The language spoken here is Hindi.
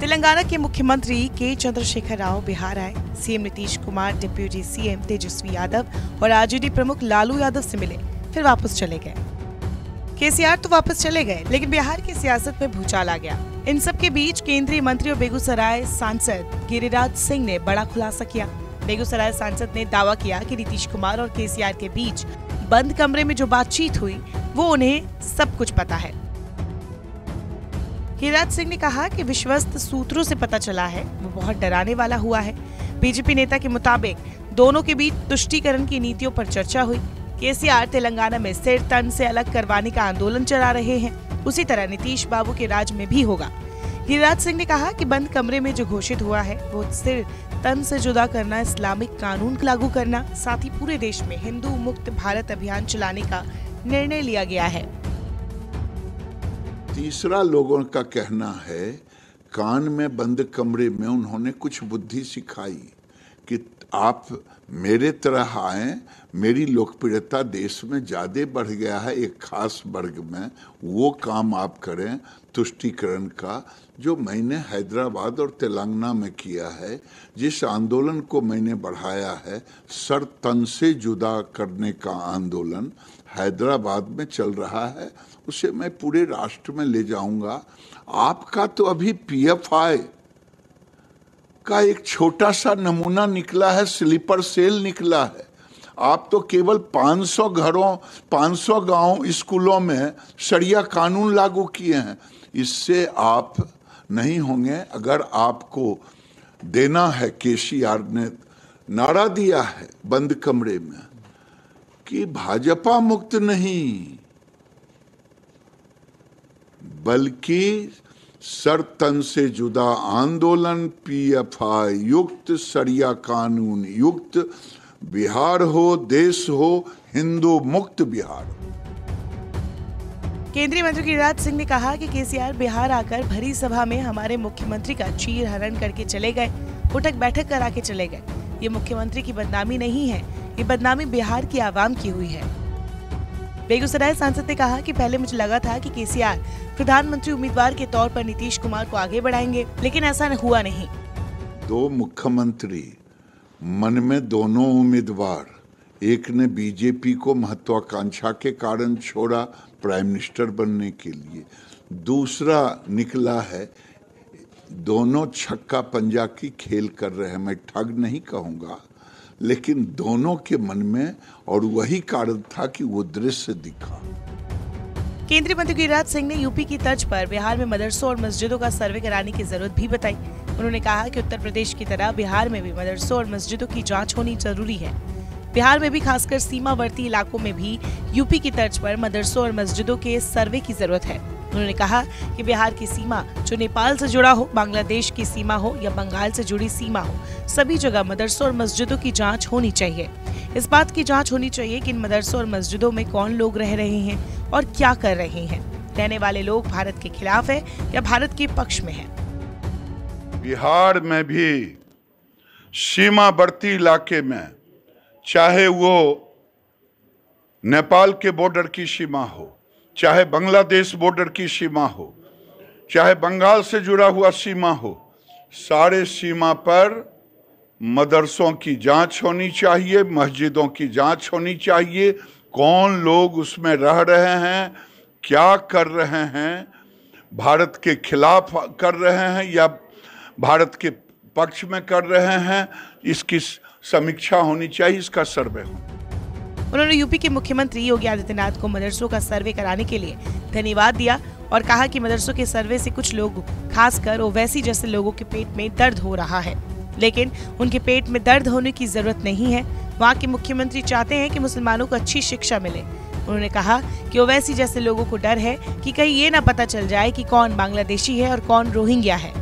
तेलंगाना के मुख्यमंत्री के चंद्रशेखर राव बिहार आए। CM Nitish Kumar, deputy CM Tejashwi Yadav और आरजेडी प्रमुख लालू यादव से मिले, फिर वापस चले गए। केसीआर तो वापस चले गए, लेकिन बिहार की सियासत में भूचाल आ गया। इन सब के बीच केंद्रीय मंत्री और बेगूसराय सांसद गिरिराज सिंह ने बड़ा खुलासा किया। बेगूसराय सांसद ने दावा किया कि नीतीश कुमार और केसीआर के बीच बंद कमरे में जो बातचीत हुई वो उन्हें सब कुछ पता है। गिरिराज सिंह ने कहा कि विश्वस्त सूत्रों से पता चला है वो बहुत डराने वाला हुआ है। बीजेपी नेता के मुताबिक दोनों के बीच तुष्टीकरण की नीतियों पर चर्चा हुई। केसीआर तेलंगाना में सिर तन से अलग करवाने का आंदोलन चला रहे हैं, उसी तरह नीतीश बाबू के राज में भी होगा। गिरिराज सिंह ने कहा कि बंद कमरे में जो घोषित हुआ है वो सिर तन से जुदा करना, इस्लामिक कानून लागू करना, साथ ही पूरे देश में हिंदू मुक्त भारत अभियान चलाने का निर्णय लिया गया है। तीसरा लोगों का कहना है कान में बंद कमरे में उन्होंने कुछ बुद्धि सिखाई कि आप मेरे तरह आए, मेरी लोकप्रियता देश में ज्यादा बढ़ गया है एक खास वर्ग में, वो काम आप करें तुष्टीकरण का, जो मैंने हैदराबाद और तेलंगाना में किया है। जिस आंदोलन को मैंने बढ़ाया है, सर तन से जुदा करने का आंदोलन हैदराबाद में चल रहा है, उसे मैं पूरे राष्ट्र में ले जाऊंगा। आपका तो अभी पीएफआई का एक छोटा सा नमूना निकला है, स्लीपर सेल निकला है। आप तो केवल 500 घरों, 500 गांव, स्कूलों में शरिया कानून लागू किए हैं। इससे आप नहीं होंगे। अगर आपको देना है, केसीआर ने नारा दिया है बंद कमरे में कि भाजपा मुक्त नहीं बल्कि सर तन से जुदा आंदोलन, पीएफआई युक्त, शरिया कानून युक्त बिहार हो, देश हो हिंदू मुक्त बिहार। केंद्रीय मंत्री गिरिराज सिंह ने कहा कि केसीआर बिहार आकर भरी सभा में हमारे मुख्यमंत्री का चीर हरण करके चले गए, उठक बैठक करा के चले गए। ये मुख्यमंत्री की बदनामी नहीं है, ये बदनामी बिहार की आवाम की हुई है। बेगूसराय सांसद ने कहा कि पहले मुझे लगा था कि केसीआर प्रधानमंत्री उम्मीदवार के तौर पर नीतीश कुमार को आगे बढ़ाएंगे, लेकिन ऐसा हुआ नहीं। दो मुख्यमंत्री मन में दोनों उम्मीदवार, एक ने बीजेपी को महत्वाकांक्षा के कारण छोड़ा प्राइम मिनिस्टर बनने के लिए, दूसरा निकला है दोनों छक्का पंजा की खेल कर रहे हैं। मैं ठग नहीं कहूंगा, लेकिन दोनों के मन में और वही कारण था कि वो दृश्य दिखा। केंद्रीय मंत्री गिरिराज सिंह ने यूपी की तर्ज पर बिहार में मदरसों और मस्जिदों का सर्वे कराने की जरूरत भी बताई। उन्होंने कहा कि उत्तर प्रदेश की तरह बिहार में भी मदरसों और मस्जिदों की जांच होनी जरूरी है। बिहार में भी खासकर सीमावर्ती इलाकों में भी यूपी की तर्ज पर मदरसों और मस्जिदों के सर्वे की जरूरत है। उन्होंने कहा कि बिहार की सीमा जो नेपाल से जुड़ा हो, बांग्लादेश की सीमा हो या बंगाल से जुड़ी सीमा हो, सभी जगह मदरसों और मस्जिदों की जांच होनी चाहिए। इस बात की जांच होनी चाहिए कि इन मदरसों और मस्जिदों में कौन लोग रह रहे हैं और क्या कर रहे हैं। रहने वाले लोग भारत के खिलाफ है या भारत के पक्ष में है। बिहार में भी सीमावर्ती इलाके में, चाहे वो नेपाल के बॉर्डर की सीमा हो, चाहे बांग्लादेश बॉर्डर की सीमा हो, चाहे बंगाल से जुड़ा हुआ सीमा हो, सारे सीमा पर मदरसों की जांच होनी चाहिए, मस्जिदों की जांच होनी चाहिए। कौन लोग उसमें रह रहे हैं, क्या कर रहे हैं, भारत के खिलाफ कर रहे हैं या भारत के पक्ष में कर रहे हैं, इसकी समीक्षा होनी चाहिए, इसका सर्वे हो। उन्होंने यूपी के मुख्यमंत्री योगी आदित्यनाथ को मदरसों का सर्वे कराने के लिए धन्यवाद दिया और कहा कि मदरसों के सर्वे से कुछ लोग, खासकर ओवैसी जैसे लोगों के पेट में दर्द हो रहा है, लेकिन उनके पेट में दर्द होने की जरूरत नहीं है। वहाँ के मुख्यमंत्री चाहते हैं कि मुसलमानों को अच्छी शिक्षा मिले। उन्होंने कहा कि ओवैसी जैसे लोगों को डर है कि कहीं ये न पता चल जाए कि कौन बांग्लादेशी है और कौन रोहिंग्या है।